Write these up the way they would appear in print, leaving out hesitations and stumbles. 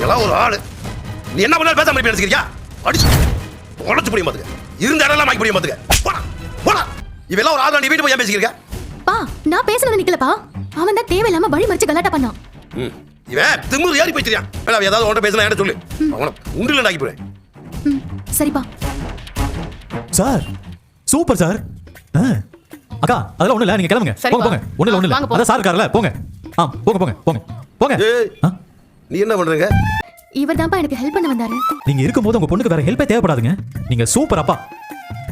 நீங்களாம் ஒரு ஆளு. நீ என்ன பண்ணாலும் பேசாம பேசிக்கிறியா? அடிச்சு உடச்சு முடியும் பாத்துக்க. இருந்த இடம்லாம் வாங்கி முடியும் பாத்துக்க. போடா போடா. இவெல்லாம் ஒரு ஆளு. நீ வீட்டு போய் ஏன் பேசிக்கிறீங்க? பா நான் பேசுனது நிக்கலப்பா. அவன் தான் தேவையில்லாம வழி மறிச்சு கலாட்டா பண்ணான். இவன் திமிரு ஏறி போயிச்சியா? ஏதாவது உன்கிட்ட பேசினா என்கிட்ட சொல்லு. அவனை உண்டில நாக்கி போறேன். சரிப்பா. Sir super sir. அக்கா அதெல்லாம் ஒண்ணு இல்ல, நீங்க கிளம்புங்க. போங்க போங்க. ஒண்ணு இல்ல. அதான் சார் இருக்காருல, போங்க. போங்க போங்க போங்க போங்க. நீ என்ன பண்றீங்க? இவர் தான்ப்பா எனக்கு ஹெல்ப் பண்ண வந்தாரு. நீங்க இருக்கும்போது உங்க பொண்ணுக்கு வேற ஹெல்ப்பே தேவைப்படாதுங்க. நீங்க சூப்பர் அப்பா.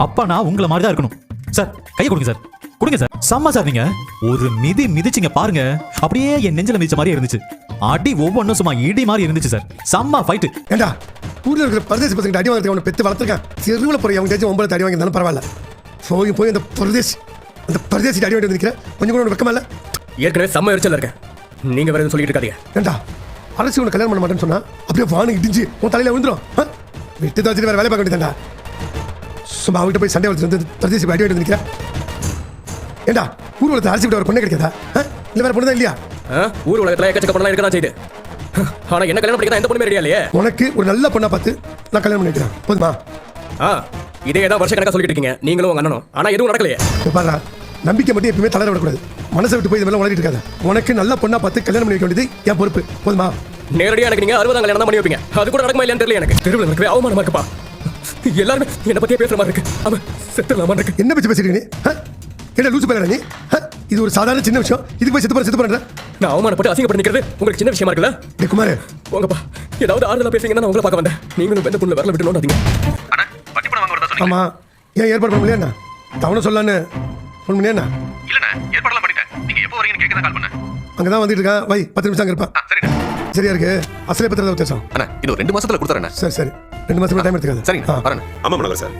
அப்பா நான் உங்களை மாதிரி தான் இருக்கணும். சார் கையை கொடுங்க சார். கொடுங்க சார். செம்ம சார். நீங்க ஒரு மிதிச்சிங்க பாருங்க, அப்படியே என் நெஞ்சில மிதிச்ச மாதிரி இருந்துச்சு. அடி ஒவ்வொன்றும் சும்மா இடி மாதிரி இருந்துச்சு சார். செம்ம ஃபைட். ஏண்டா ஊர்ல இருக்கிற பரதேசி பசங்க அடி வாங்குறதுக்கு அவனை பெத்து வளர்த்துருக்கேன். தெருவில் போய் அவங்க தேய்ச்சி 9 அடி வாங்கியிருந்தாலும் பரவாயில்ல. போய் அந்த பரதேசி அடி வாங்கிட்டு நிற்கிறேன். கொஞ்சம் கூட வெக்கமா இல்லை? ஏற்கனவே செம்ம எரிச்சல் இருக்கேன். நீங்க வேற சொல்லிட்டு இருக்காதீங்க. ஏண்டா அரசு உனக்கு கல்யாணம் பண்ண மாட்டேன்னு சொன்னா அப்படியே வானு இடிஞ்சு உன் தலையில விழுந்துரும். விட்டு தான் வச்சுட்டு வேற வேலை பார்க்க வேண்டியதாண்டா. சும்மா அவங்ககிட்ட போய் சண்டை வளர்த்து வந்து பரதேசி அடி வாங்கிட்டு நிற்கிறேன். ஏண்டா ஊர் உலகத்தில் அரசு விட்டு ஒரு பொண்ணே கிடைக்காதா? இல்லை வேற பொண்ணு தான் இல்லையா? ஊர் உலகத்தில் எக்கச்சக்க பொண்ணெல்லாம் இருக்க தான் செய்யுது. ஆனா என்ன கல்யாணம் பண்ணிக்கிறதா எந்த பொண்ணுமே ரெடியா இல்லையே. உனக்கு ஒரு நல்ல பொண்ணா பார்த்து நான் கல்யாணம் பண்ணிக்கிறேன். போதுமா? இதே ஏதாவது வருஷ கணக்கா சொல்லிட்டு இருக்கீங்க நீங்களும் உங்க அண்ணனும். ஆனா எதுவும் நடக்கலையே. பாரு, நம்பிக்கை மட்டும் எப்பவுமே தளர விடக்கூடாது. மனசை விட்டு போய் இது மேல உலகிட்டு இருக்காது. உனக்கு நல்ல பொண்ணா பார்த்து கல்யாணம் பண்ணி வைக்க வேண்டியது என் பொறுப்பு. போதுமா? நேரடியா எனக்கு நீங்க 60ஆம் கல்யாணம் தான் பண்ணி வைப்பீங்க. அது கூட நடக்குமா இல்லையான்னு தெரியல. எனக்கு தெருவில் இருக்கவே அவமானமா இருக்குப்பா. எல்லாருமே என்ன பத்தியே பேசுற மாதிரி இருக்கு. அவன் செத்துலாமா இருக்கு. என்ன பேச்சு பேசுறீங்க நீ? என்ன லூசு பேரா நீ? இது ஒரு சாதாரண சின்ன விஷயம். இதுக்கு போய் செத்து போறேன். நான் அவமானப்பட்டு அசிங்கப்பட்டு நிக்கிறது உங்களுக்கு சின்ன விஷயமா இருக்குல்ல? டேய் குமார், போங்கப்பா. ஏதாவது ஆறுதலா பேசுறீங்கன்னா நான் உங்களை பார்க்க வந்தேன். நீங்களும் பெந்த புள்ள வரல விட்டு நோண்டாதீங்க. அண்ணா பட்டி பணம் வாங்க வரதா சொன்னீங்க. ஆமா, ஏன் ஏற்பாடு பண்ண முடியல? தவணை சொல்லலான்னு ஃபோன் பண்ணியா? இல்லண்ணா ஏற்பாடுலாம் பண்ணிட்டேன். நீங்க எப்போ வரீங்கன்னு கேட்க தான் கால் பண்ணேன். அங்கதான் வந்துட்டு இருக்கேன். வை 10 நிமிஷம் அங்க இருப்பேன். சரிண்ணா. சரியா இருக்கு. அசலே பத்திரத்தை வித்தியாசம். அண்ணா இன்னும் 2 மாசத்துல கொடுத்துறேன். சரி 2 மாசம் டைம் எடுத்துக்காது. சரிங்க வரேன். ஆமா மனோகர் சார்.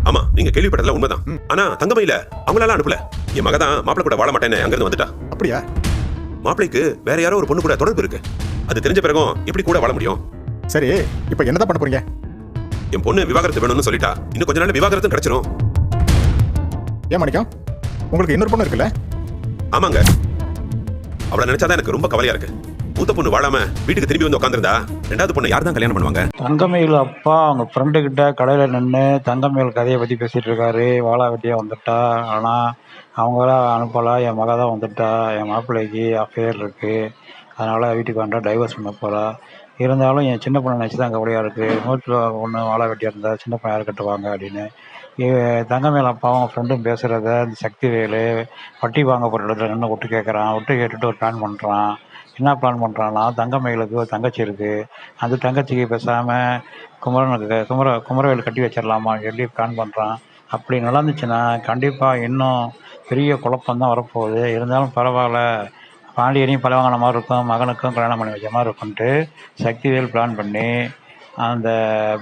ஆமா நீங்க கேள்விப்பட்டதுல உண்மைதான். ஆனா தங்கமயில அவங்களால அனுப்பல. என் மக தான் மாப்பிள்ளை கூட வாழ மாட்டேன்னு அங்க இருந்து வந்துட்டா. அப்படியா? மாப்பிளைக்கு வேற யாரோ ஒரு பொண்ணு கூட தொடர்பு இருக்கு. அது தெரிஞ்ச பிறகும் எப்படி கூட வாழ முடியும்? சரி இப்போ என்னதான் பண்ண போறீங்க? என் பொண்ணு விவாகரத்து வேணும்னு சொல்லிட்டா. இன்னும் கொஞ்ச நாள் விவாகரத்தும் கிடைச்சிரும். ஏன் மாணிக்கம், உங்களுக்கு இன்னொரு பொண்ணு இருக்குல்ல? ஆமாங்க. அவளை நினைச்சாதான் எனக்கு ரொம்ப கவலையா இருக்கு. மூத்த பொண்ணு வாழாம வீட்டுக்கு திரும்பி வந்து உட்காந்துருந்தா 2வது பொண்ணு யார் தான் கல்யாணம் பண்ணுவாங்க? தங்கமயில் அப்பா அவங்க ஃப்ரெண்டு கிட்ட கடையில் நின்று தங்கமயில் கதையை பற்றி பேசிகிட்டு இருக்காரு. வாழா வெட்டியாக வந்துட்டா, ஆனால் அவங்களாம் அனுப்பலை. என் மக தான் வந்துட்டா. என் மாப்பிள்ளைக்கு அஃபேர் இருக்குது, அதனால் வீட்டுக்கு வந்தால் டைவர்ஸ் பண்ண போகிறா. இருந்தாலும் என் சின்ன பொண்ணை நினச்சி தான் கவலையாக இருக்குது. நூற்றில் ஒன்று வாழா வெட்டியாக இருந்தால் சின்ன பொண்ணை யார் கட்டுவாங்க அப்படின்னு தங்கமயில் அப்பா அவங்க ஃப்ரெண்டும் பேசுகிறத இந்த சக்திவேலு வட்டி வாங்க போகிற இடத்துல நின்று ஒட்டு கேட்குறான். ஒட்டு கேட்டுட்டு ஒரு பிளான் பண்ணுறான். என்ன பிளான் பண்ணுறான்னா, தங்கமயிலுக்கு ஒரு தங்கச்சி இருக்குது, அந்த தங்கச்சிக்கு பேசாமல் குமரவேலு கட்டி வச்சிடலாமான்னு சொல்லி பிளான் பண்ணுறான். அப்படி நடந்துச்சுன்னா கண்டிப்பாக இன்னும் பெரிய குழப்பம்தான் வரப்போகுது. இருந்தாலும் பரவாயில்ல, பாண்டியனையும் பல வாங்கின மாதிரி இருக்கும், மகனுக்கும் கல்யாணம் பண்ணி வச்ச மாதிரி இருக்கும்ன்ட்டு சக்திவேல் பிளான் பண்ணி அந்த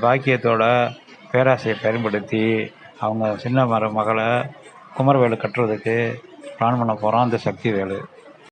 பாக்கியத்தோட பேராசையை பயன்படுத்தி அவங்க சின்ன மகளை குமரவேலு கட்டுறதுக்கு பிளான் பண்ண போகிறான் அந்த சக்திவேலு.